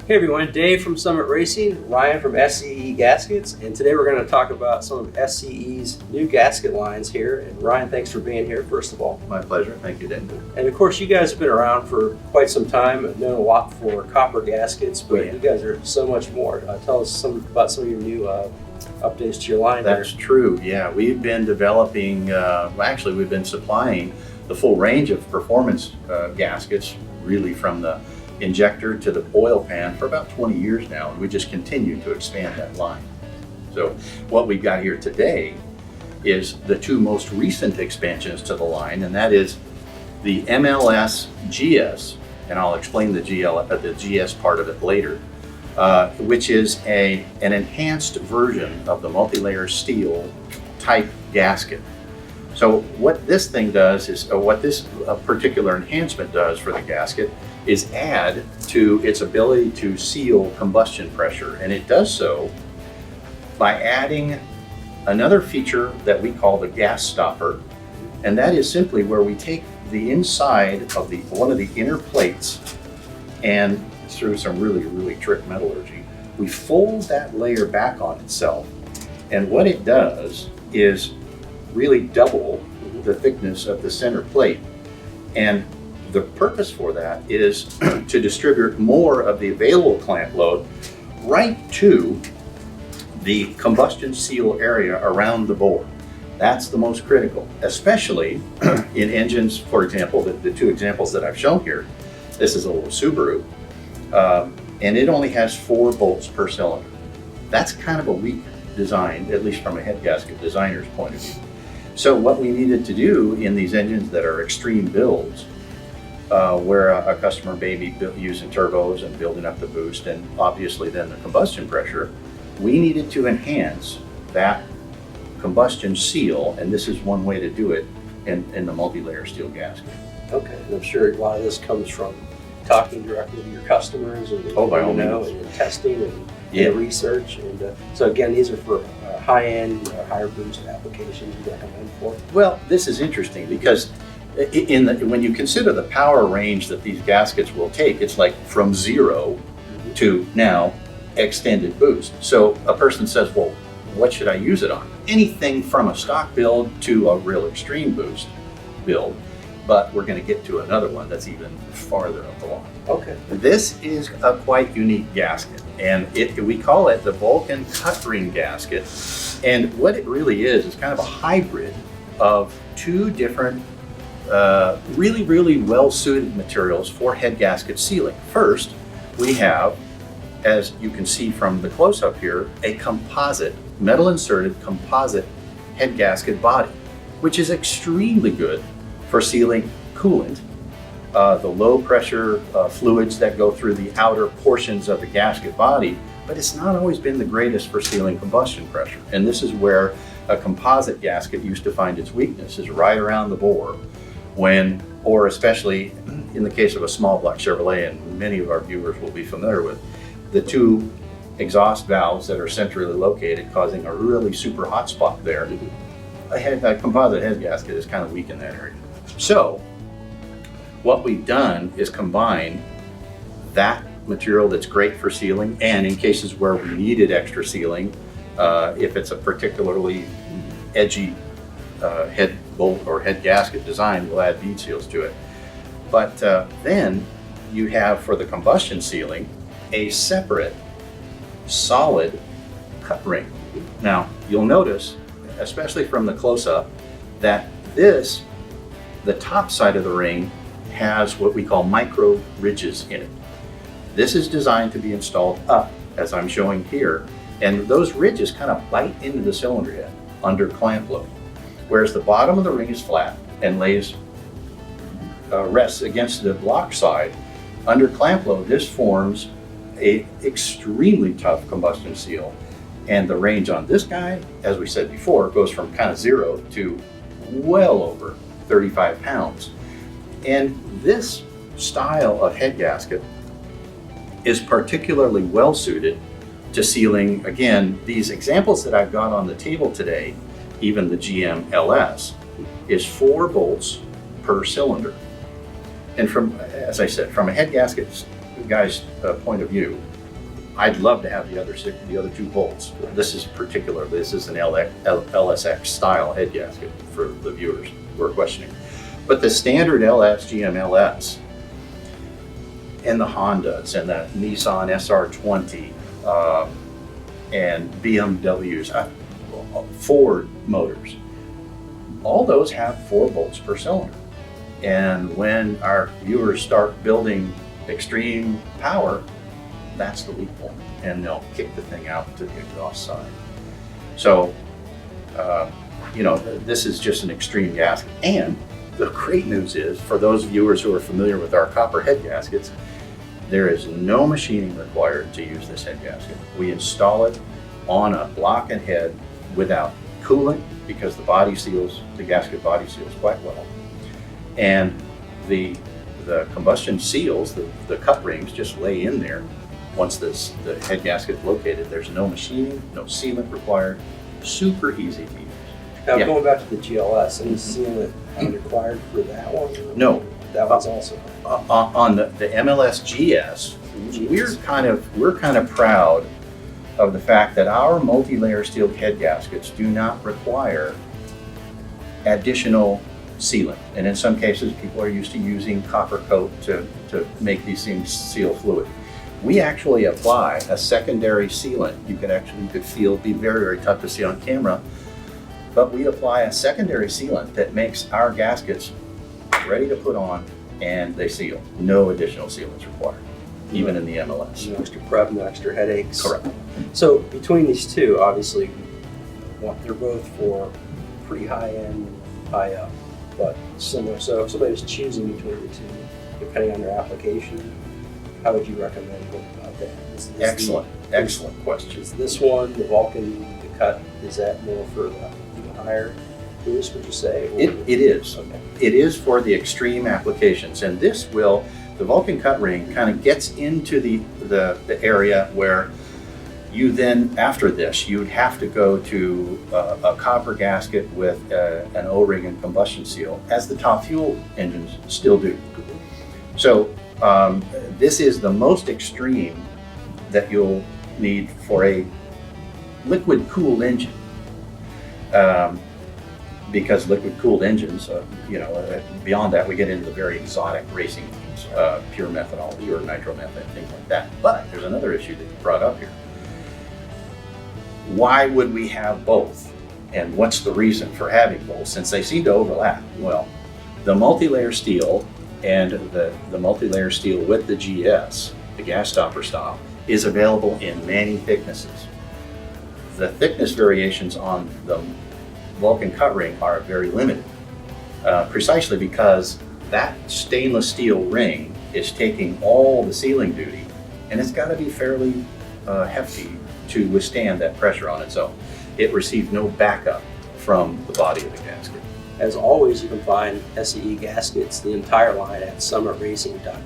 Hey everyone, Dave from Summit Racing, Ryan from SCE Gaskets, and today we're going to talk about some of SCE's new gasket lines here. And Ryan, thanks for being here, first of all. My pleasure. Thank you, Dave. And of course, you guys have been around for quite some time, known a lot for copper gaskets, but you guys are so much more. Tell us about some of your new updates to your line. That's true. Yeah, we've been developing, we've been supplying the full range of performance gaskets, really from the injector to the oil pan, for about 20 years now, and we just continue to expand that line. So what we've got here today is the two most recent expansions to the line, and that is the MLS GS, and I'll explain the GS part of it later, which is an enhanced version of the multi-layer steel type gasket. So what this thing does is, what this particular enhancement does for the gasket is add to its ability to seal combustion pressure. And it does so by adding another feature that we call the gas stopper. And that is simply where we take the inside of one of the inner plates, and through some really trick metallurgy, we fold that layer back on itself. And what it does is really double the thickness of the center plate. And the purpose for that is to distribute more of the available clamp load right to the combustion seal area around the bore. That's the most critical, especially in engines, for example, the two examples that I've shown here. This is a little Subaru, and it only has 4 bolts per cylinder. That's kind of a weak design, at least from a head gasket designer's point of view. So what we needed to do in these engines that are extreme builds, where a customer may be using turbos and building up the boost and obviously then the combustion pressure, we needed to enhance that combustion seal, and this is one way to do it in the multi-layer steel gasket. Okay, and I'm sure a lot of this comes from talking directly to your customers and by all means, and testing and research. And so again, these are for high-end, higher boost applications you recommend for? Well, this is interesting because when you consider the power range that these gaskets will take, it's like from 0 to now extended boost. So a person says, well, what should I use it on? Anything from a stock build to a real extreme boost build, but we're going to get to another one that's even farther up the line. Okay. This is a quite unique gasket, and we call it the Vulcan cut ring gasket. And what it really is kind of a hybrid of 2 different really well-suited materials for head gasket sealing. First, we have, as you can see from the close-up here, a composite, metal-inserted composite head gasket body, which is extremely good for sealing coolant, the low-pressure fluids that go through the outer portions of the gasket body, but it's not always been the greatest for sealing combustion pressure. And this is where a composite gasket used to find its weakness, is right around the bore, or especially in the case of a small block Chevrolet, and many of our viewers will be familiar with, the 2 exhaust valves that are centrally located, causing a really super hot spot there. A composite head gasket is kind of weak in that area. So what we've done is combine that material that's great for sealing, and in cases where we needed extra sealing, if it's a particularly edgy head bolt or head gasket design, we'll add bead seals to it. But then you have, for the combustion sealing, a separate solid cut ring. Now you'll notice, especially from the close-up, that the top side of the ring has what we call micro ridges in it. This is designed to be installed up, as I'm showing here, and those ridges kind of bite into the cylinder head under clamp load, whereas the bottom of the ring is flat and rests against the block side. Under clamp load, this forms a extremely tough combustion seal, and the range on this guy, as we said before, goes from kind of 0 to well over 35 pounds. And this style of head gasket is particularly well suited to sealing, again, these examples that I've got on the table today, even the GM LS, is 4 bolts per cylinder. And from, as I said, from a head gasket guy's point of view, I'd love to have the other two bolts. This is an LSX style head gasket for the viewers who are questioning. But the standard LS, GM LS, and the Hondas and the Nissan SR20 and BMWs, Ford motors, all those have 4 bolts per cylinder. And when our viewers start building extreme power, that's the weak point, and they'll kick the thing out to the exhaust side. So, this is just an extreme gasket. And the great news is, for those viewers who are familiar with our copper head gaskets, there is no machining required to use this head gasket. We install it on a block and head without coolant, because the gasket body seals quite well. And the combustion seals, the cut rings, just lay in there. Once the head gasket is located, there's no machining, no sealant required, super easy to use. Now, going back to the GLS, any sealant required for that one? No. That one's also on the MLS GS. We're kind of proud of the fact that our multi-layer steel head gaskets do not require additional sealant. And in some cases, people are used to using copper coat to make these things seal fluid. We actually apply a secondary sealant. You could feel, it'd be very, very tough to see on camera, but we apply a secondary sealant that makes our gaskets ready to put on, and they seal. No additional sealants required, even in the MLS. No extra prep, no extra headaches. Correct. So between these two, obviously, they're both for pretty high end, high up, but similar. So if somebody's choosing between the two, depending on their application, how would you recommend going about that? Excellent question. Is this one, the Vulcan, the cut, is that more for the higher boost, would you say? It is. Okay. It is for the extreme applications, and the Vulcan cut ring kind of gets into the area where you then, after this, you'd have to go to a copper gasket with an O-ring and combustion seal, as the top fuel engines still do. So this is the most extreme that you'll need for a liquid-cooled engine. Because liquid-cooled engines, beyond that, we get into the very exotic racing things, pure methanol, pure nitromethane, things like that. But there's another issue that you brought up here. Why would we have both? And what's the reason for having both, since they seem to overlap? Well, the multi-layer steel and the multi-layer steel with the GS, the gas stopper style, is available in many thicknesses. The thickness variations on the Vulcan cut ring are very limited, precisely because that stainless steel ring is taking all the sealing duty, and it's got to be fairly hefty to withstand that pressure on its own. It receives no backup from the body of the gasket. As always, you can find SCE Gaskets, the entire line, at summitracing.com.